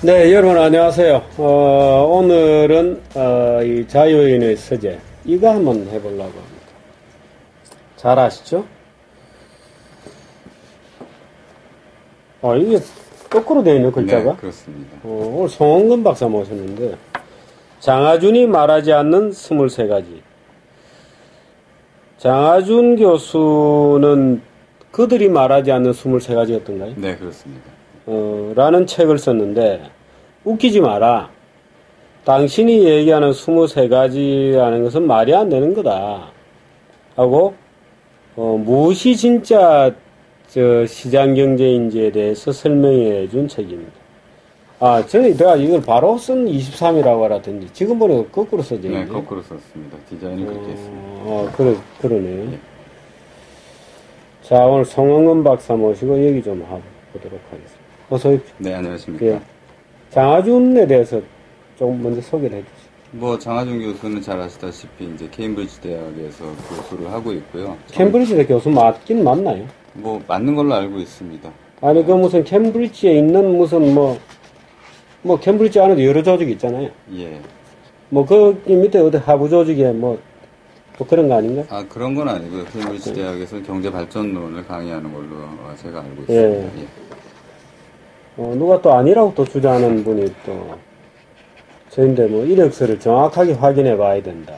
네, 여러분 안녕하세요. 오늘은 이 자유인의 서재 이거 한번 해보려고 합니다. 잘 아시죠? 이게 거꾸로 되어 있는 글자가? 네, 그렇습니다. 오늘 송원근 박사 모셨는데 장하준이 말하지 않는 23가지. 장하준 교수는 그들이 말하지 않는 23가지였던가요? 네, 그렇습니다. 라는 책을 썼는데, 웃기지 마라. 당신이 얘기하는 23가지라는 것은 말이 안 되는 거다. 하고, 무엇이 진짜 시장경제인지에 대해서 설명해 준 책입니다. 내가 이걸 바로 쓴 23이라고 알았더니, 지금 보니까 거꾸로 써져 있네요. 네, 거꾸로 썼습니다. 디자인은 그렇게 했습니다. 그러네요. 예. 자, 오늘 송원근 박사 모시고 얘기 좀 해보도록 하겠습니다. 어서 오십시오. 네, 안녕하십니까. 예. 장하준에 대해서 좀 먼저 소개를 해주세요. 장하준 교수는 잘 아시다시피, 이제 케임브리지 대학에서 교수를 하고 있고요. 캠브리지대 교수 맞긴 맞나요? 맞는 걸로 알고 있습니다. 아니, 무슨 캠브리지에 있는 무슨 캠브리지 안에도 여러 조직이 있잖아요. 예. 거기 밑에 어디 하부 조직에 또 그런 거 아닌가? 그런 건 아니고요. 케임브리지 대학에서 경제 발전론을 강의하는 걸로 제가 알고 있습니다. 예. 예. 누가 또 아니라고 또 주장하는 분이 또, 저인데 이력서를 정확하게 확인해 봐야 된다.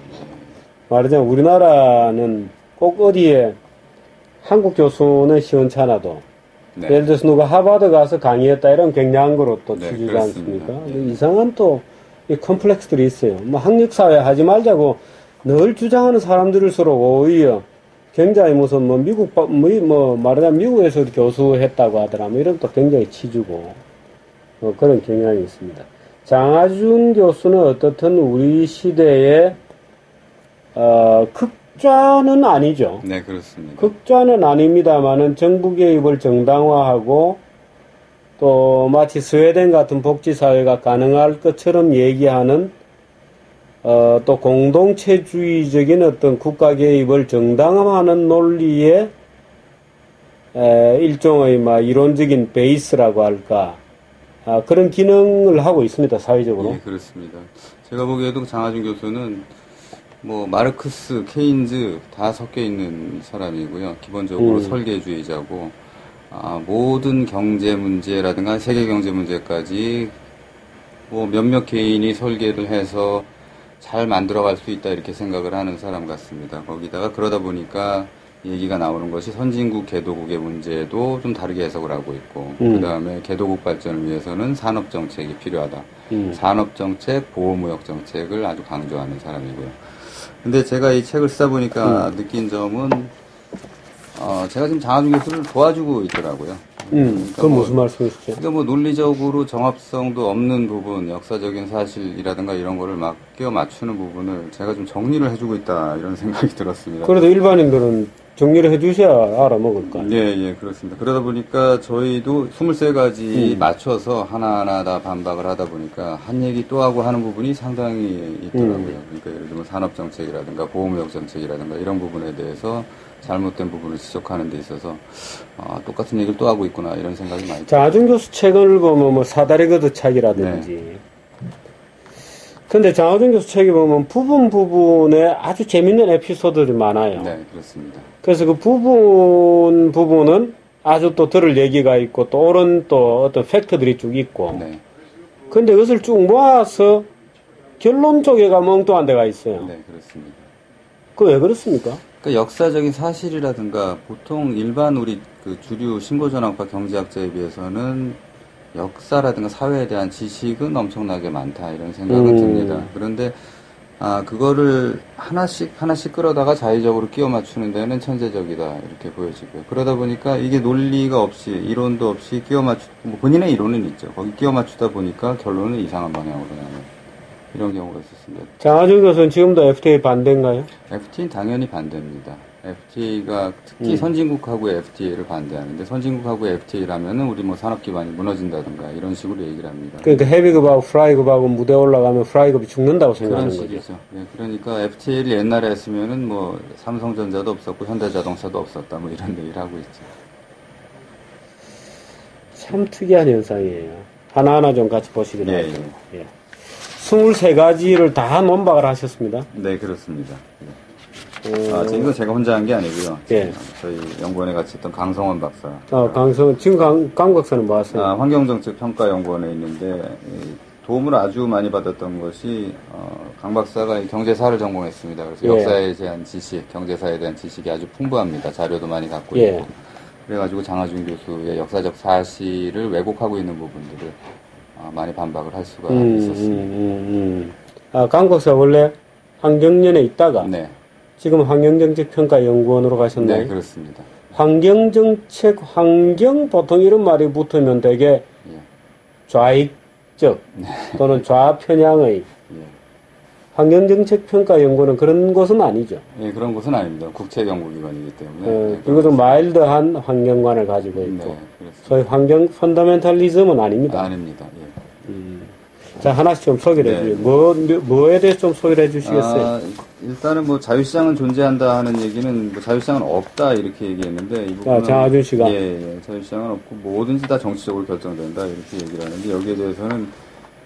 말하자면 우리나라는 꼭 어디에 한국 교수는 시원찮아도, 네. 예를 들어서 누가 하버드 가서 강의했다 이런 굉장한 거로 또 네, 치주지 그렇습니다. 않습니까? 예. 이상한 또, 이 컴플렉스들이 있어요. 학력사회 하지 말자고 늘 주장하는 사람들일수록 오히려 굉장히 무슨 말하자면 미국에서 교수했다고 하더라 이런 또 굉장히 치주고 그런 경향이 있습니다. 장하준 교수는 어떻든 우리 시대의 극좌는 아니죠. 네, 그렇습니다. 극좌는 아닙니다만은 정부 개입을 정당화하고 또 마치 스웨덴 같은 복지사회가 가능할 것처럼 얘기하는 또 공동체주의적인 어떤 국가 개입을 정당화하는 논리의 일종의 이론적인 베이스라고 할까 그런 기능을 하고 있습니다. 사회적으로. 예, 그렇습니다. 제가 보기에도 장하준 교수는 마르크스, 케인즈 다 섞여 있는 사람이고요. 기본적으로 설계주의자고 모든 경제 문제라든가 세계 경제 문제까지 몇몇 개인이 설계를 해서 잘 만들어갈 수 있다 이렇게 생각을 하는 사람 같습니다. 거기다가 그러다 보니까 얘기가 나오는 것이 선진국, 개도국의 문제도 좀 다르게 해석을 하고 있고 그 다음에 개도국 발전을 위해서는 산업정책이 필요하다. 산업정책, 보호무역정책을 아주 강조하는 사람이고요. 근데 제가 이 책을 쓰다 보니까 느낀 점은 제가 지금 장하준 교수를 도와주고 있더라고요. 그건 무슨 말씀이시죠? 그러니까 논리적으로 정합성도 없는 부분, 역사적인 사실이라든가 이런 거를 막 끼워 맞추는 부분을 제가 좀 정리를 해주고 있다, 이런 생각이 들었습니다. 그래도 일반인들은 정리를 해주셔야 알아먹을 거 아니에요? 예, 그렇습니다. 그러다 보니까 저희도 23가지 맞춰서 하나하나 다 반박을 하다 보니까 한 얘기 또 하고 하는 부분이 상당히 있더라고요. 그러니까 예를 들면 산업정책이라든가 보호무역정책이라든가 이런 부분에 대해서 잘못된 부분을 지적하는 데 있어서 똑같은 얘기를 또 하고 있구나 이런 생각이 많이 들어요. 장하준 교수 책을 보면 사다리 걷어차기라든지 네. 근데 장하준 교수 책에 보면 부분에 아주 재밌는 에피소드들이 많아요. 네, 그렇습니다. 그래서 그 부분은 아주 또 들을 얘기가 있고 또 옳은 또 어떤 팩트들이 쭉 있고 네. 근데 그것을 쭉 모아서 결론 쪽에 가면 엉뚱한 데가 있어요. 네, 그렇습니다. 그거 왜 그렇습니까? 그러니까 역사적인 사실이라든가 보통 일반 우리 그 주류 신고전환과 경제학자에 비해서는 역사라든가 사회에 대한 지식은 엄청나게 많다 이런 생각은 듭니다. 그런데 그거를 하나씩 끌어다가 자의적으로 끼워 맞추는 데는 천재적이다 이렇게 보여지고요. 그러다 보니까 이게 논리가 없이 이론도 없이 끼워 본인의 이론은 있죠. 거기 끼워 맞추다 보니까 결론은 이상한 방향으로 나는 이런 경우가 있었습니다. 장하준 교수는 지금도 FTA 반대인가요? FTA는 당연히 반대입니다. FTA가 특히 선진국하고의 FTA를 반대하는데 선진국하고의 FTA라면은 우리 산업 기반이 무너진다든가 이런 식으로 얘기를 합니다. 그러니까 헤비급하고 프라이급하고 무대에 올라가면 프라이급이 죽는다고 생각하는 그런 거죠. 식이죠. 네, 그러니까 FTA를 옛날에 했으면은 삼성전자도 없었고 현대자동차도 없었다 이런 얘기를 하고 있죠. 참 특이한 현상이에요. 하나하나 좀 같이 보시기로 예, 하죠. 예. 23가지를 다 논박을 하셨습니다. 네, 그렇습니다. 이거 제가 혼자 한 게 아니고요. 예. 저희 연구원에 같이 있던 강성원 박사. 지금 강 박사는 뭐 하세요? 환경정책평가연구원에 있는데, 도움을 아주 많이 받았던 것이, 강 박사가 경제사를 전공했습니다. 그래서 예. 역사에 대한 지식, 경제사에 대한 지식이 아주 풍부합니다. 자료도 많이 갖고 예. 있고. 그래가지고 장하준 교수의 역사적 사실을 왜곡하고 있는 부분들을 많이 반박을 할 수가 있었습니다. 강 박사 원래 환경연에 있다가 네. 지금 환경정책평가연구원으로 가셨나요? 네, 그렇습니다. 환경정책, 보통 이런 말이 붙으면 되게 예. 좌익적 또는 좌편향의 예. 환경정책평가연구원은 그런 곳은 아니죠. 예, 그런 곳은 아닙니다. 국제연구기관이기 때문에. 그리고 좀 마일드한 환경관을 가지고 있고, 네, 그렇습니다. 소위 환경 펀더멘탈리즘은 아닙니다. 아닙니다. 예. 자, 하나씩 좀 소개를 네. 해주세요. 뭐에 대해서 좀 소개를 해주시겠어요? 일단은 뭐 자유시장은 존재한다 하는 얘기는 뭐 자유시장은 없다 이렇게 얘기했는데 이 부분은 장하준 씨가 예, 자유시장은 없고 뭐든지 다 정치적으로 결정된다 이렇게 얘기를 하는데 여기에 대해서는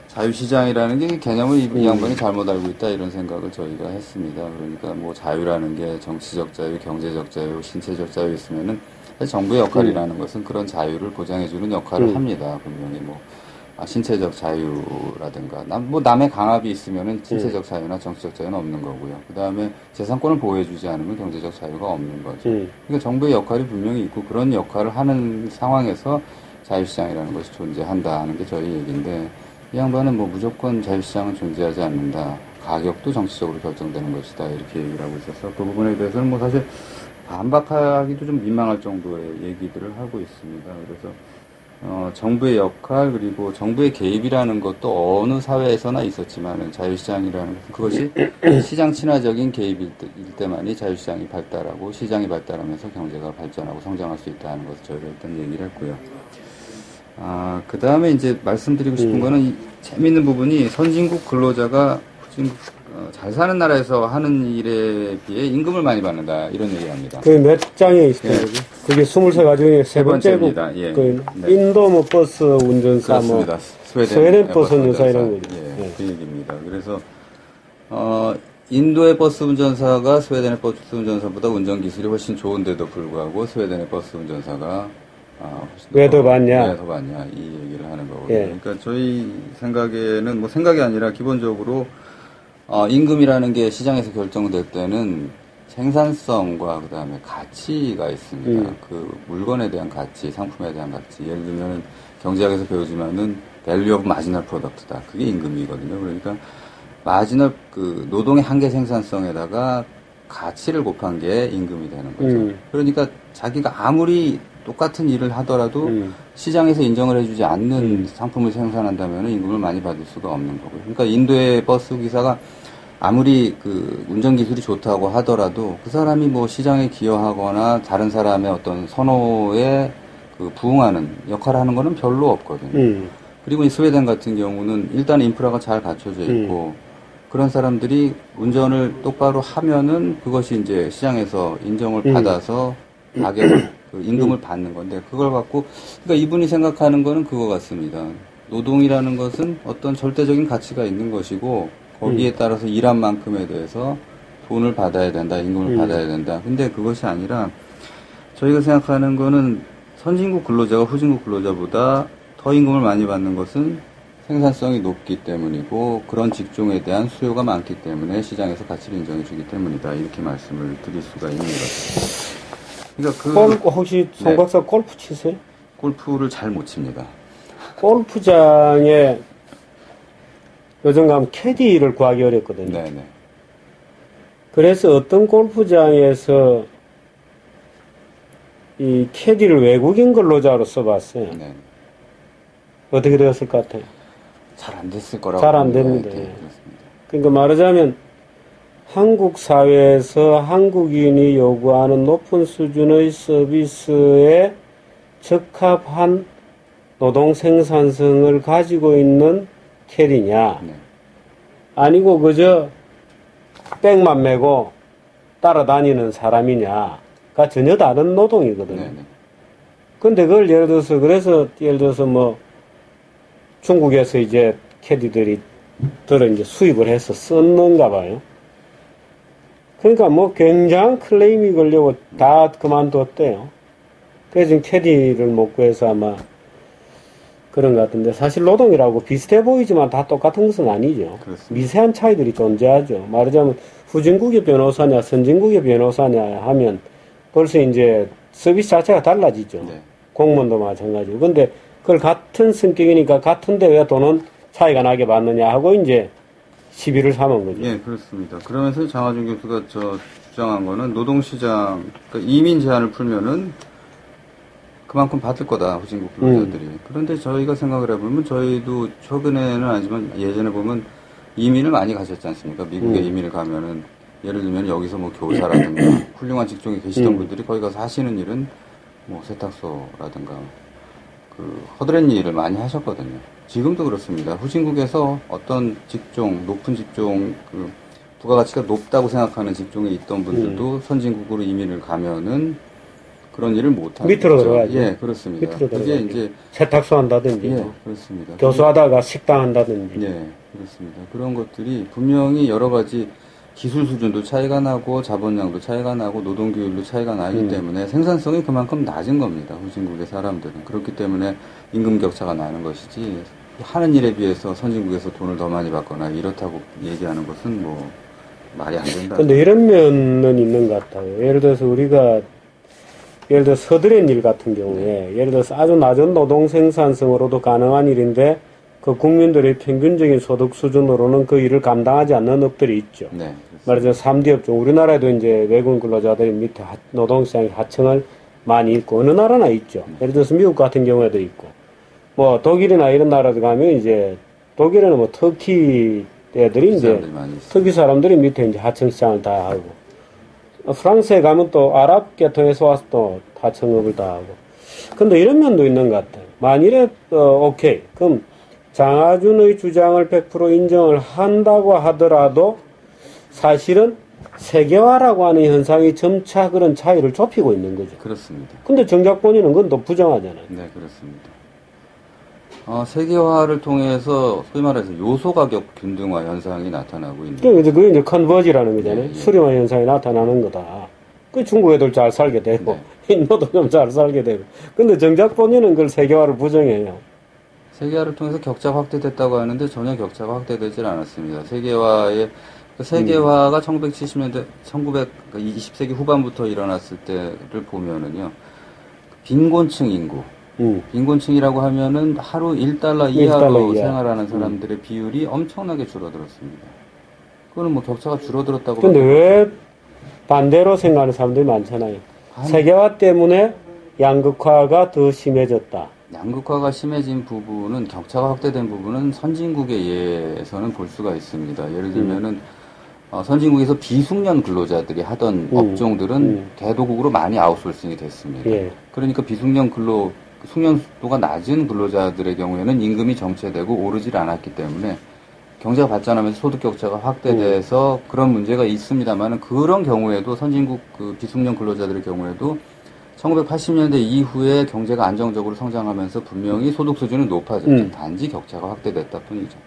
자유시장이라는 게 개념을 이 양반이 잘못 알고 있다 이런 생각을 저희가 했습니다. 그러니까 뭐 자유라는 게 정치적 자유, 경제적 자유, 신체적 자유 있으면은 사실 정부의 역할이라는 것은 그런 자유를 보장해주는 역할을 합니다. 분명히 뭐 신체적 자유라든가 남의 강압이 있으면은 신체적 자유나 정치적 자유는 없는 거고요. 그 다음에 재산권을 보호해주지 않으면 경제적 자유가 없는 거죠. 그러니까 정부의 역할이 분명히 있고 그런 역할을 하는 상황에서 자유시장이라는 것이 존재한다 하는 게 저희 얘기인데 이 양반은 뭐 무조건 자유시장은 존재하지 않는다. 가격도 정치적으로 결정되는 것이다. 이렇게 얘기를 하고 있어서 그 부분에 대해서는 뭐 사실 반박하기도 좀 민망할 정도의 얘기들을 하고 있습니다. 그래서 정부의 역할 그리고 정부의 개입이라는 것도 어느 사회에서나 있었지만은 자유시장이라는 것은 그것이 시장 친화적인 개입일 때만이 자유시장이 발달하고 시장이 발달하면서 경제가 발전하고 성장할 수 있다는 것을 저희가 일단 얘기를 했고요. 그 다음에 이제 말씀드리고 싶은 거는 이 재밌는 부분이 선진국 근로자가 후진국 잘 사는 나라에서 하는 일에 비해 임금을 많이 받는다 이런 얘기를 합니다. 그게 몇 장에 있어요? 예. 그게 23가 중에 세 번째고 번째입니다. 예. 그 네. 인도 뭐 버스 운전사 그렇습니다. 스웨덴 버스 운전사 이런 거죠. 예, 그 얘기입니다. 그래서 인도의 버스 운전사가 스웨덴의 버스 운전사보다 운전 기술이 훨씬 좋은데도 불구하고 스웨덴의 버스 운전사가 왜 더 받냐? 왜 더 받냐 이 얘기를 하는 거거든요. 예. 그러니까 저희 생각에는 뭐 생각이 아니라 기본적으로 임금이라는 게 시장에서 결정될 때는 생산성과 그 다음에 가치가 있습니다. 그 물건에 대한 가치, 상품에 대한 가치. 예를 들면 경제학에서 배우지만은 value of marginal product다. 그게 임금이거든요. 그러니까 마지널 그 노동의 한계 생산성에다가 가치를 곱한 게 임금이 되는 거죠. 그러니까 자기가 아무리 똑같은 일을 하더라도 시장에서 인정을 해주지 않는 상품을 생산한다면 임금을 많이 받을 수가 없는 거고요. 그러니까 인도의 버스 기사가 아무리 그 운전 기술이 좋다고 하더라도 그 사람이 뭐 시장에 기여하거나 다른 사람의 어떤 선호에 그 부응하는 역할을 하는 거는 별로 없거든요. 그리고 이 스웨덴 같은 경우는 일단 인프라가 잘 갖춰져 있고 그런 사람들이 운전을 똑바로 하면은 그것이 이제 시장에서 인정을 받아서 가격을 그 임금을 받는 건데 그걸 갖고 그러니까 이분이 생각하는 거는 그거 같습니다. 노동이라는 것은 어떤 절대적인 가치가 있는 것이고 거기에 따라서 일한 만큼에 대해서 돈을 받아야 된다, 임금을 받아야 된다. 근데 그것이 아니라 저희가 생각하는 거는 선진국 근로자가 후진국 근로자보다 더 임금을 많이 받는 것은 생산성이 높기 때문이고 그런 직종에 대한 수요가 많기 때문에 시장에서 가치를 인정해 주기 때문이다. 이렇게 말씀을 드릴 수가 있는 거죠. 그러니까 혹시 송 박사 골프 치세요? 골프를 잘 못 칩니다. 골프장에 요즘 가면 캐디를 구하기 어렵거든요. 네네. 그래서 어떤 골프장에서 이 캐디를 외국인 근로자로 써봤어요. 네. 어떻게 되었을 것 같아요? 잘 안 됐을 거라고. 잘 안 됩니다. 네, 예. 그렇습니다. 그러니까 말하자면 한국 사회에서 한국인이 요구하는 높은 수준의 서비스에 적합한 노동 생산성을 가지고 있는 캐디냐, 네. 아니고 그저 백만 메고 따라다니는 사람이냐가 전혀 다른 노동이거든요. 네네. 근데 그걸 예를 들어서 뭐 중국에서 이제 캐디들이 이제 수입을 해서 썼는가 봐요. 그러니까 뭐 굉장한 클레임이 걸려고 다 그만뒀대요. 그래서 지금 캐디를 못 구해서 아마 그런 것 같은데, 사실 노동이라고 비슷해 보이지만 다 똑같은 것은 아니죠. 그렇습니다. 미세한 차이들이 존재하죠. 말하자면 후진국의 변호사냐 선진국의 변호사냐 하면 벌써 이제 서비스 자체가 달라지죠. 네. 공무원도 마찬가지고. 근데 그걸 같은 성격이니까 같은데 왜 돈은 차이가 나게 받느냐 하고 이제 시비를 삼은 거죠. 예, 그렇습니다. 그러면서 장하준 교수가 주장한 거는 노동시장, 그러니까 이민 제한을 풀면은 그만큼 받을 거다, 후진국 근로자들이. 그런데 저희가 생각을 해보면 저희도 최근에는 아니지만 예전에 보면 이민을 많이 가셨지 않습니까? 미국에 이민을 가면은 예를 들면 여기서 뭐 교사라든가 훌륭한 직종에 계시던 분들이 거기 가서 하시는 일은 뭐 세탁소라든가 그 허드렛 일을 많이 하셨거든요. 지금도 그렇습니다. 후진국에서 어떤 직종, 높은 직종, 그 부가가치가 높다고 생각하는 직종에 있던 분들도 선진국으로 이민을 가면은 그런 일을 못하죠. 밑으로 들어가죠. 예, 그렇습니다. 밑으로 그게 들어가죠. 이제 세탁소 한다든지, 예, 그렇습니다. 교수하다가 식당 한다든지. 예, 그렇습니다. 그런 것들이 분명히 여러 가지 기술 수준도 차이가 나고 자본량도 차이가 나고 노동 규율도 차이가 나기 때문에 생산성이 그만큼 낮은 겁니다. 후진국의 사람들은. 그렇기 때문에 임금 격차가 나는 것이지 하는 일에 비해서 선진국에서 돈을 더 많이 받거나 이렇다고 얘기하는 것은 뭐 말이 안 된다. 근데 이런 면은 있는 것 같아요. 예를 들어서 우리가 예를 들어 서드렛 일 같은 경우에 예를 들어서 아주 낮은 노동 생산성으로도 가능한 일인데 그 국민들의 평균적인 소득 수준으로는 그 일을 감당하지 않는 업들이 있죠. 네, 말하자면 3D 업종, 우리나라에도 이제 외국인 근로자들이 밑에 노동시장에 하층을 많이 있고 어느 나라나 있죠. 예를 들어서 미국 같은 경우에도 있고 뭐 독일이나 이런 나라들 가면 이제 독일에는 뭐 터키 애들이 이제 터키 사람들이 밑에 이제 하층 시장을 다 하고 프랑스에 가면 또 아랍 계통에서 와서 또 하층업을 다 하고. 근데 이런 면도 있는 것 같아요. 만일에 오케이 그럼 장하준의 주장을 100% 인정을 한다고 하더라도 사실은 세계화라고 하는 현상이 점차 그런 차이를 좁히고 있는 거죠. 그렇습니다. 근데 정작 본인은 그건 또 부정하잖아요. 네, 그렇습니다. 세계화를 통해서 소위 말해서 요소 가격 균등화 현상이 나타나고 있는. 그게 이제 컨버지라는 거잖아요. 예, 예. 수렴화 현상이 나타나는 거다. 그 중국 애들 잘 살게 되고 인도도 좀 잘 살게 되고. 근데 정작 본인은 그걸 세계화를 부정해요. 세계화를 통해서 격차가 확대됐다고 하는데 전혀 격차가 확대되질 않았습니다. 세계화가 1970년대, 20세기 후반부터 일어났을 때를 보면은요, 빈곤층 인구, 빈곤층이라고 하면은 하루 1달러 이하로 생활하는 사람들의 비율이 엄청나게 줄어들었습니다. 그거는 뭐 격차가 줄어들었다고. 근데 왜 반대로 생각하는 사람들이 많잖아요. 세계화 때문에 양극화가 더 심해졌다. 양극화가 심해진 부분은, 격차가 확대된 부분은 선진국에 의해서는 볼 수가 있습니다. 예를 들면은, 선진국에서 비숙련 근로자들이 하던 업종들은 대도국으로 많이 아웃소싱이 됐습니다. 예. 그러니까 숙련도가 낮은 근로자들의 경우에는 임금이 정체되고 오르질 않았기 때문에 경제가 발전하면서 소득 격차가 확대돼서 그런 문제가 있습니다만 그런 경우에도 선진국 그 비숙련 근로자들의 경우에도 1980년대 이후에 경제가 안정적으로 성장하면서 분명히 소득 수준은 높아졌죠. 단지 격차가 확대됐다 뿐이죠.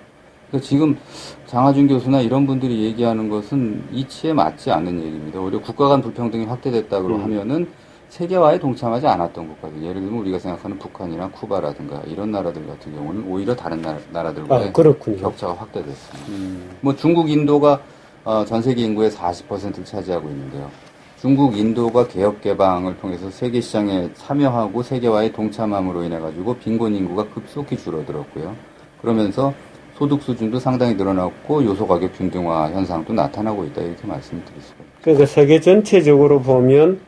그러니까 지금 장하준 교수나 이런 분들이 얘기하는 것은 이치에 맞지 않는 얘기입니다. 오히려 국가 간 불평등이 확대됐다고 하면은 세계화에 동참하지 않았던 국가들, 예를 들면 우리가 생각하는 북한이나 쿠바라든가 이런 나라들 같은 경우는 오히려 다른 나라들과의 격차가 확대됐습니다. 뭐 중국, 인도가 전 세계 인구의 40%를 차지하고 있는데요. 중국, 인도가 개혁 개방을 통해서 세계 시장에 참여하고 세계화에 동참함으로 인해 가지고 빈곤 인구가 급속히 줄어들었고요. 그러면서 소득 수준도 상당히 늘어났고 요소 가격 균등화 현상도 나타나고 있다, 이렇게 말씀을 드릴 수가 있습니다. 그러니까 세계 전체적으로 보면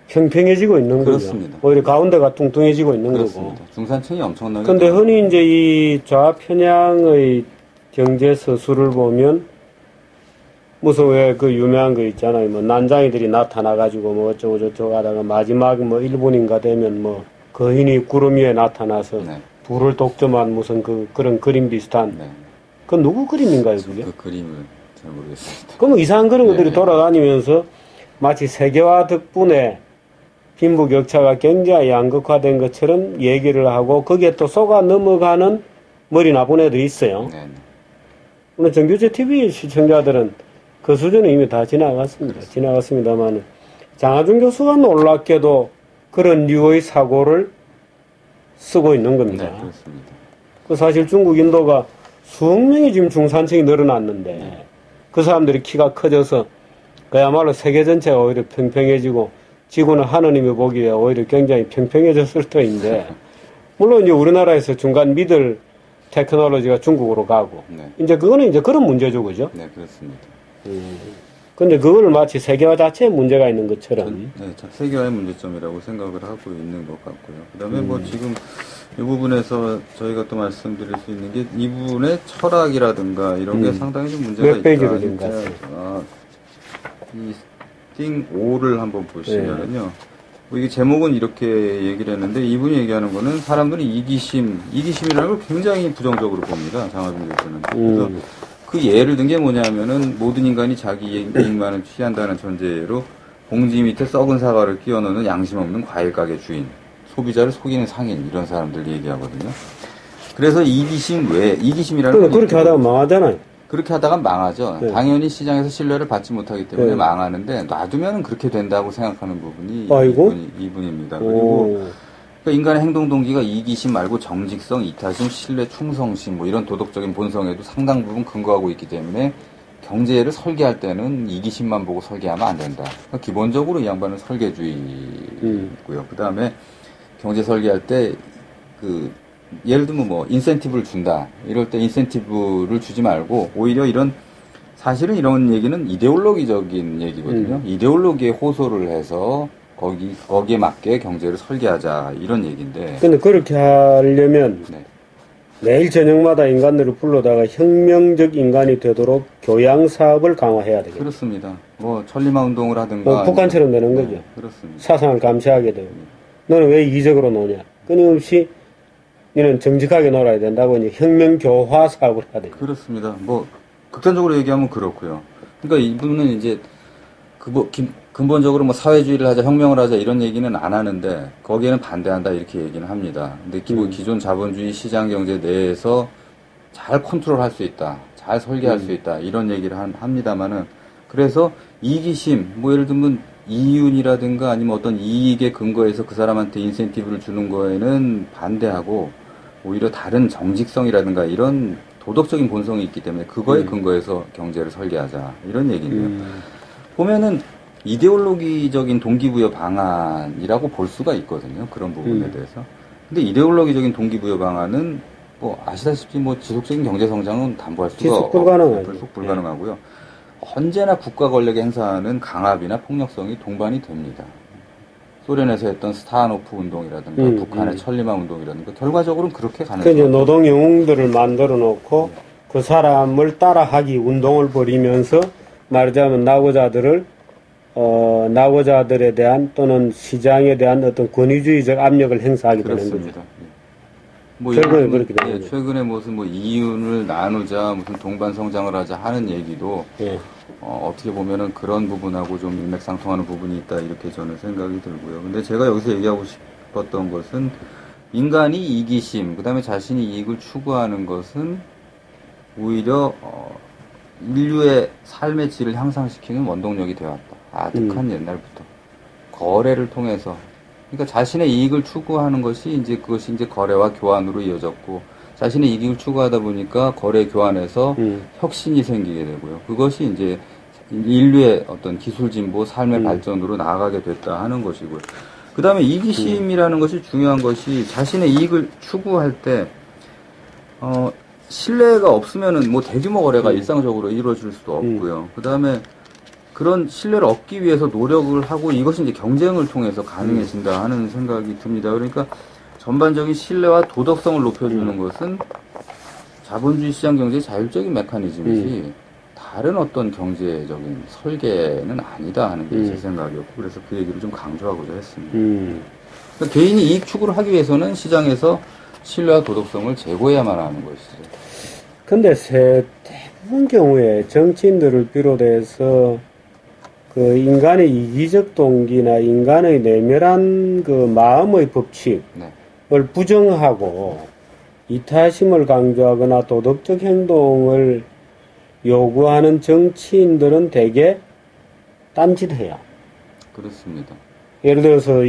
평평해지고 있는 그렇습니다. 거죠. 오히려 가운데가 뚱뚱해지고 있는 그렇습니다. 거고. 중산층이 엄청나게. 근데 흔히 이제 이 좌편향의 경제 서술을 보면 무슨 왜 그 유명한 거 있잖아요. 뭐 난장이들이 나타나가지고 뭐 어쩌고 저쩌고 하다가 마지막 뭐 일본인가 되면 뭐 거인이 구름 위에 나타나서 불을 독점한 무슨 그런 그림 비슷한. 그 누구 그림인가요, 그게? 그 그림을 잘 모르겠습니다. 그럼 이상한 그런 것들이 돌아다니면서 마치 세계화 덕분에 빈부격차가 굉장히 양극화된 것처럼 얘기를 하고 거기에 또 속아 넘어가는 머리 나쁜 애들이 있어요. 네. 물론 정규제 TV 시청자들은 그 수준은 이미 다 지나갔습니다. 지나갔습니다만 장하준 교수가 놀랍게도 그런 류의 사고를 쓰고 있는 겁니다. 네, 그렇습니다. 그 사실 중국 인도가 수억 명이 지금 중산층이 늘어났는데 그 사람들이 키가 커져서 그야말로 세계 전체가 오히려 평평해지고 지구는 하느님이 보기에 오히려 굉장히 평평해졌을 터인데 물론 이제 우리나라에서 중간 미들 테크놀로지가 중국으로 가고 네. 이제 그거는 이제 그런 문제죠, 그죠? 네, 그렇습니다. 근데 그걸 마치 세계화 자체에 문제가 있는 것처럼. 네, 세계화의 문제점이라고 생각을 하고 있는 것 같고요. 그 다음에 뭐 지금 이 부분에서 저희가 또 말씀드릴 수 있는 게 이분의 철학이라든가 이런 게 상당히 좀 문제가 몇 페이지로 있다. 지금 갔어요? 이 스팅 5를 한번 보시면은요. 뭐 이게 제목은 이렇게 얘기를 했는데 이분이 얘기하는 거는 사람들은 이기심이라는 걸 굉장히 부정적으로 봅니다. 장하준 교수는. 그래서 그 예를 든 게 뭐냐면은 모든 인간이 자기 이익만을 취한다는 전제로 봉지 밑에 썩은 사과를 끼워 넣는 양심 없는 과일 가게 주인, 소비자를 속이는 상인 이런 사람들 얘기하거든요. 그래서 이기심이라는 건 그렇게 하다가 망하잖아요. 그렇게 하다가 망하죠. 네. 당연히 시장에서 신뢰를 받지 못하기 때문에 네. 망하는데 놔두면은 그렇게 된다고 생각하는 부분이 아이고. 이분입니다. 그리고 오. 그러니까 인간의 행동 동기가 이기심 말고 정직성, 이타심, 신뢰, 충성심 뭐 이런 도덕적인 본성에도 상당 부분 근거하고 있기 때문에 경제를 설계할 때는 이기심만 보고 설계하면 안 된다. 그러니까 기본적으로 이 양반은 설계주의고요. 그 다음에 경제 설계할 때 예를 들면 뭐 인센티브를 준다. 이럴 때 인센티브를 주지 말고 오히려 사실은 이런 얘기는 이데올로기적인 얘기거든요. 이데올로기에 호소를 해서 거기에 맞게 경제를 설계하자 이런 얘기인데. 근데 그렇게 하려면 네. 매일 저녁마다 인간들을 불러다가 혁명적 인간이 되도록 교양 사업을 강화해야 되겠죠. 그렇습니다. 뭐 천리마 운동을 하든가. 북한처럼 되는 네, 거죠. 그렇습니다. 사상을 감시하게 되고. 너는 왜 이기적으로 노냐? 끊임없이 너는 정직하게 놀아야 된다고 이제 혁명 교화 사업을 해야 돼요. 그렇습니다. 뭐 극단적으로 얘기하면 그렇고요. 그러니까 이분은 이제 근본적으로 뭐 사회주의를 하자, 혁명을 하자 이런 얘기는 안 하는데 거기에는 반대한다 이렇게 얘기는 합니다. 근데 기존 자본주의 시장 경제 내에서 잘 컨트롤할 수 있다, 잘 설계할 수 있다 이런 얘기를 합니다만은 그래서 이기심, 뭐 예를 들면 이윤이라든가 아니면 어떤 이익에 근거해서 그 사람한테 인센티브를 주는 거에는 반대하고 오히려 다른 정직성이라든가 이런 도덕적인 본성이 있기 때문에 그거에 근거해서 경제를 설계하자 이런 얘기인데요. 보면은 이데올로기적인 동기부여 방안이라고 볼 수가 있거든요. 그런 부분에 대해서. 근데 이데올로기적인 동기부여 방안은 뭐 아시다시피 뭐 지속적인 경제 성장은 담보할 수가 지속 불가능하죠. 지속 불가능하고요. 언제나 국가 권력의 행사는 강압이나 폭력성이 동반이 됩니다. 소련에서 했던 스타하노프 운동이라든가 북한의 천리마 운동이라든가 결과적으로는 그렇게 가는 그 이제 거죠. 노동 영웅들을 만들어 놓고 그 사람을 따라하기 운동을 벌이면서 말하자면 낙오자들에 대한 또는 시장에 대한 어떤 권위주의적 압력을 행사하게 되는 거죠. 그렇습니다. 뭐 최근에 예를 들면, 그렇게 되는 거죠. 최근에 무슨 뭐 이윤을 나누자, 무슨 동반 성장을 하자 하는 얘기도 예. 어떻게 보면은 그런 부분하고 좀 일맥상통하는 부분이 있다 이렇게 저는 생각이 들고요. 근데 제가 여기서 얘기하고 싶었던 것은 인간이 이기심, 그다음에 자신이 이익을 추구하는 것은 오히려 인류의 삶의 질을 향상시키는 원동력이 되어왔다. 아득한 옛날부터 거래를 통해서, 그러니까 자신의 이익을 추구하는 것이 이제 그것이 이제 거래와 교환으로 이어졌고, 자신의 이익을 추구하다 보니까 거래 교환에서 혁신이 생기게 되고요. 그것이 이제 인류의 어떤 기술 진보, 삶의 발전으로 나아가게 됐다 하는 것이고요. 그 다음에 이기심이라는 것이 중요한 것이 자신의 이익을 추구할 때, 신뢰가 없으면은 뭐 대규모 거래가 일상적으로 이루어질 수도 없고요. 그 다음에 그런 신뢰를 얻기 위해서 노력을 하고 이것이 이제 경쟁을 통해서 가능해진다 하는 생각이 듭니다. 그러니까 전반적인 신뢰와 도덕성을 높여주는 것은 자본주의 시장 경제의 자율적인 메커니즘이지 다른 어떤 경제적인 설계는 아니다 하는 게 제 생각이었고, 그래서 그 얘기를 좀 강조하고자 했습니다. 그러니까 개인이 이익 추구를 하기 위해서는 시장에서 신뢰와 도덕성을 제고해야만 하는 것이죠. 근데 대부분 경우에 정치인들을 비롯해서 그 인간의 이기적 동기나 인간의 내면한 그 마음의 법칙을 네. 부정하고 이타심을 강조하거나 도덕적 행동을 요구하는 정치인들은 대개 딴짓해요. 그렇습니다. 예를 들어서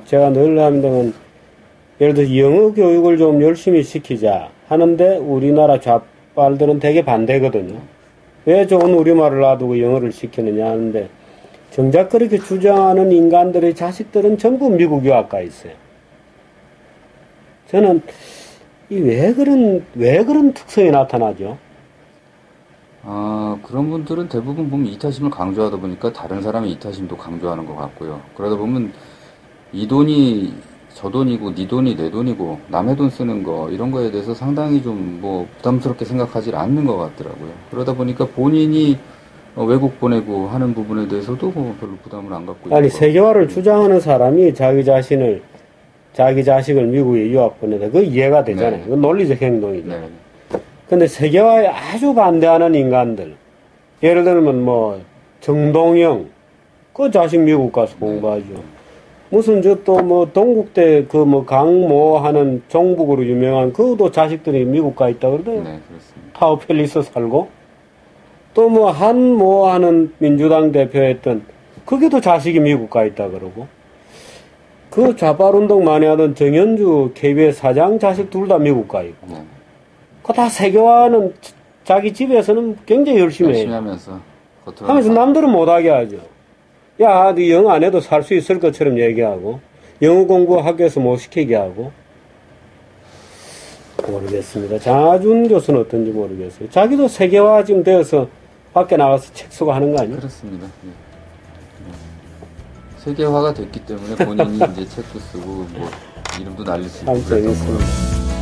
제가 늘 하는 예를 들어서 영어 교육을 좀 열심히 시키자 하는데 우리나라 좌빨들은 되게 반대거든요. 왜 좋은 우리말을 놔두고 영어를 시키느냐 하는데 정작 그렇게 주장하는 인간들의 자식들은 전부 미국 유학가 있어요. 저는 왜 그런 특성이 나타나죠? 그런 분들은 대부분 보면 이타심을 강조하다 보니까 다른 사람의 이타심도 강조하는 것 같고요. 그러다 보면 이 돈이 저 돈이고 네 돈이 내 돈이고 남의 돈 쓰는 거 이런 거에 대해서 상당히 좀 뭐 부담스럽게 생각하지 않는 것 같더라고요. 그러다 보니까 본인이 외국 보내고 하는 부분에 대해서도 뭐 별로 부담을 안 갖고 있는 아니 것 세계화를 같고. 주장하는 사람이 자기 자식을 미국에 유학 보내다 그거 이해가 되잖아요. 네. 그건 논리적 행동이죠. 네. 근데 세계화에 아주 반대하는 인간들, 예를 들면 뭐 정동영, 그 자식 미국 가서 공부하죠. 무슨 저 또 뭐 동국대 그 뭐 강모 하는 종북으로 유명한 그도 자식들이 미국 가 있다 그러더라고요. 네, 그렇습니다. 타워 팰리스 살고 또 뭐 한모 하는 민주당 대표했던 그게도 자식이 미국 가 있다 그러고 그 좌빨 운동 많이 하던 정현주 KBS 사장 자식 둘 다 미국 가 있고 네. 그 다 세계화는 자기 집에서는 굉장히 열심히 해요. 하면서 겉으로 하면서 남들은 못하게 하죠. 야, 네 영어 안 해도 살 수 있을 것처럼 얘기하고 영어 공부 학교에서 못 시키게 하고 모르겠습니다. 장하준 교수는 어떤지 모르겠어요. 자기도 세계화 지금 되어서 밖에 나가서 책 쓰고 하는 거 아니에요? 그렇습니다. 예. 세계화가 됐기 때문에 본인이 이제 책도 쓰고 뭐 이름도 날릴 수 있고 참 그랬던 재밌습니다. 거예요.